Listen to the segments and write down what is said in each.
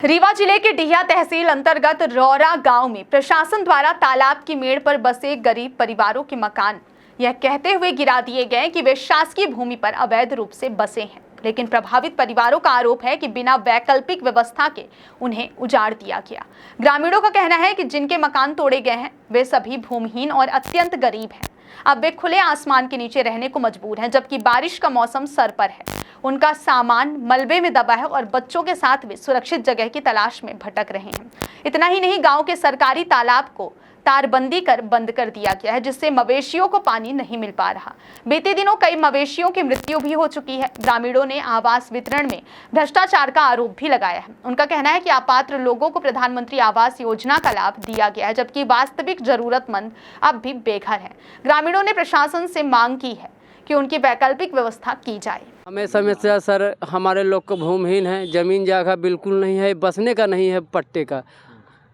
रीवा जिले के डिहिया तहसील अंतर्गत रौरा गांव में प्रशासन द्वारा तालाब की मेड़ पर बसे गरीब परिवारों के मकान यह कहते हुए गिरा दिए गए कि वे शासकीय भूमि पर अवैध रूप से बसे हैं, लेकिन प्रभावित परिवारों का आरोप है कि बिना वैकल्पिक व्यवस्था के उन्हें उजाड़ दिया गया। ग्रामीणों का कहना है कि जिनके मकान तोड़े गए हैं वे सभी भूमिहीन और अत्यंत गरीब हैं। अब वे खुले आसमान के नीचे रहने को मजबूर हैं, जबकि बारिश का मौसम सर पर है। उनका सामान मलबे में दबा है और बच्चों के साथ वे सुरक्षित जगह की तलाश में भटक रहे हैं। इतना ही नहीं, गांव के सरकारी तालाब को तारबंदी कर बंद कर दिया गया है, जिससे मवेशियों को पानी नहीं मिल पा रहा। बीते दिनों कई मवेशियों की मृत्यु भी हो चुकी है। ग्रामीणों ने आवास वितरण में भ्रष्टाचार का आरोप भी लगाया है। उनका कहना है कि अपात्र लोगों को प्रधानमंत्री आवास योजना का लाभ दिया गया है, जबकि वास्तविक जरूरतमंद अब भी बेघर है। ग्रामीणों ने प्रशासन से मांग की है कि उनकी वैकल्पिक व्यवस्था की जाए। हमें समस्या सर, हमारे लोग को भूमिहीन है, ज़मीन जगह बिल्कुल नहीं है, बसने का नहीं है, पट्टे का।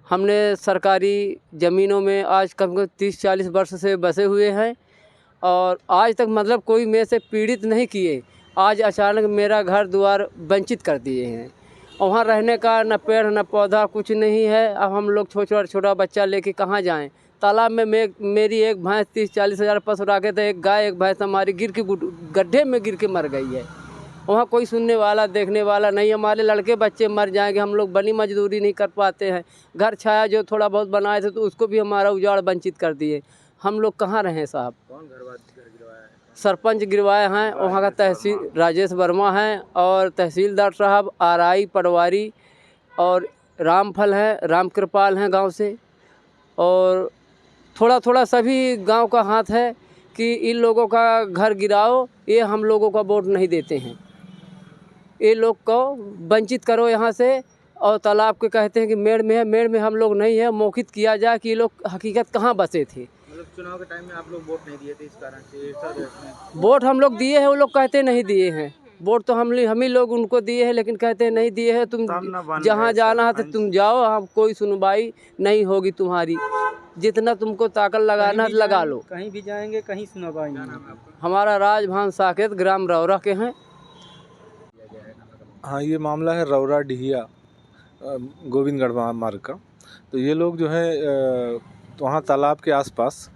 हमने सरकारी ज़मीनों में आज कम से कम 30-40 वर्ष से बसे हुए हैं और आज तक मतलब कोई में से पीड़ित नहीं किए। आज अचानक मेरा घर द्वार वंचित कर दिए हैं और वहाँ रहने का न पेड़ न पौधा कुछ नहीं है। अब हम लोग छोटा बच्चा लेके कहाँ जाएं? तालाब में मेरी एक भैंस 30-40 हज़ार पशु के थे, एक गाय एक भैंस हमारी गिर के गड्ढे में गिर के मर गई है। वहाँ कोई सुनने वाला देखने वाला नहीं। हमारे लड़के बच्चे मर जाएंगे, हम लोग बनी मजदूरी नहीं कर पाते हैं। घर छाया जो थोड़ा बहुत बनाए थे तो उसको भी हमारा उजाड़ वंचित कर दिए। हम लोग कहाँ रहें साहब? कौन घर गिरवाया है? सरपंच गिरवाए हैं, वहाँ का तहसील राजेश वर्मा हैं और तहसीलदार साहब RI पटवारी और रामफल हैं, राम कृपाल हैं गाँव से। और थोड़ा सभी गांव का हाथ है कि इन लोगों का घर गिराओ, ये हम लोगों का वोट नहीं देते हैं। ये लोग को वंचित करो यहाँ से। और तालाब के कहते हैं कि मेड़ में है, मेड़ में हम लोग नहीं है। मौखित किया जाए कि ये लोग हकीकत कहाँ बसे थे। मतलब चुनाव के टाइम में आप लोग वोट नहीं दिए थे, इस कारण से वोट हम लोग दिए हैं, वो लोग कहते नहीं दिए हैं। वोट तो हम ही लोग उनको दिए हैं, लेकिन कहते नहीं दिए हैं। तुम जहाँ जाना है तो तुम जाओ, हम कोई सुनवाई नहीं होगी तुम्हारी। जितना तुमको ताकत लगाना है लगा लो। कहीं भी जाएंगे, कहीं सुनवाई नहीं। हमारा राजभान साकेत ग्राम रौरा के हैं। हाँ, ये मामला है रौरा डिहिया गोविंदगढ़ मार्ग का। तो ये लोग जो है तो वहाँ तालाब के आसपास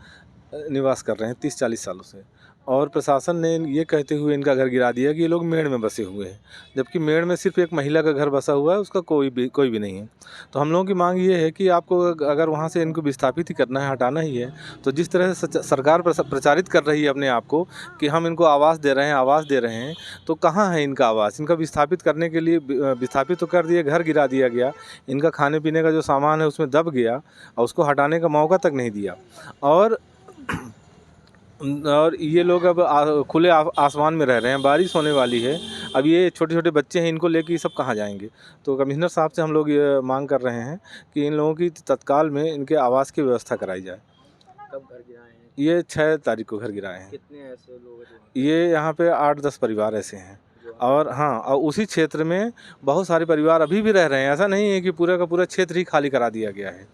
निवास कर रहे हैं 30-40 सालों से, और प्रशासन ने ये कहते हुए इनका घर गिरा दिया कि ये लोग मेड़ में बसे हुए हैं, जबकि मेड़ में सिर्फ एक महिला का घर बसा हुआ है, उसका कोई भी नहीं है। तो हम लोगों की मांग ये है कि आपको अगर वहाँ से इनको विस्थापित ही करना है, हटाना ही है, तो जिस तरह से सरकार प्रचारित कर रही है अपने आप को कि हम इनको आवास दे रहे हैं, तो कहाँ है इनका आवास? इनका विस्थापित करने के लिए विस्थापित तो कर दिए, घर गिरा दिया गया, इनका खाने पीने का जो सामान है उसमें दब गया और उसको हटाने का मौका तक नहीं दिया। और ये लोग अब खुले आसमान में रह रहे हैं। बारिश होने वाली है, अब ये छोटे बच्चे हैं, इनको लेके ये सब कहाँ जाएंगे? तो कमिश्नर साहब से हम लोग ये मांग कर रहे हैं कि इन लोगों की तत्काल में इनके आवास की व्यवस्था कराई जाए। कब घर गिराए हैं? ये 6 तारीख को घर गिराए हैं। कितने ऐसे लोग हैं? ये यहाँ पे 8-10 परिवार ऐसे हैं। और हाँ, और उसी क्षेत्र में बहुत सारे परिवार अभी भी रह रहे हैं। ऐसा नहीं है कि पूरा का पूरा क्षेत्र ही खाली करा दिया गया है।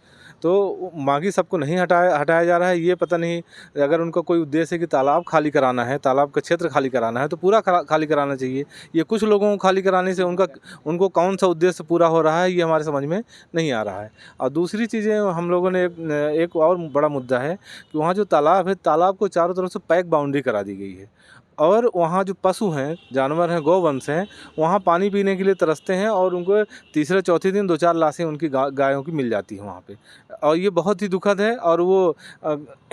तो बाकी सबको नहीं हटाया जा रहा है। ये पता नहीं, अगर उनका कोई उद्देश्य है कि तालाब खाली कराना है, तालाब का क्षेत्र खाली कराना है, तो पूरा खाली कराना चाहिए। ये कुछ लोगों को खाली कराने से उनको कौन सा उद्देश्य पूरा हो रहा है, ये हमारे समझ में नहीं आ रहा है। और दूसरी चीज़ें, हम लोगों ने एक और बड़ा मुद्दा है कि वहाँ जो तालाब है, तालाब को चारों तरफ से पैक बाउंड्री करा दी गई है, और वहाँ जो पशु हैं, जानवर हैं, गौवंश हैं, वहाँ पानी पीने के लिए तरसते हैं और उनको तीसरे चौथे दिन 2-4 लाशें उनकी गायों की मिल जाती हैं वहाँ पे। और ये बहुत ही दुखद है। और वो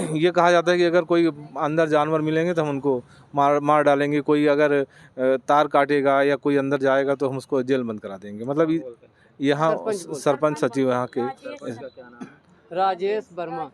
ये कहा जाता है कि अगर कोई अंदर जानवर मिलेंगे तो हम उनको मार डालेंगे। कोई अगर तार काटेगा या कोई अंदर जाएगा तो हम उसको जेल बंद करा देंगे। मतलब यहाँ सरपंच सचिव यहाँ के राजेश वर्मा।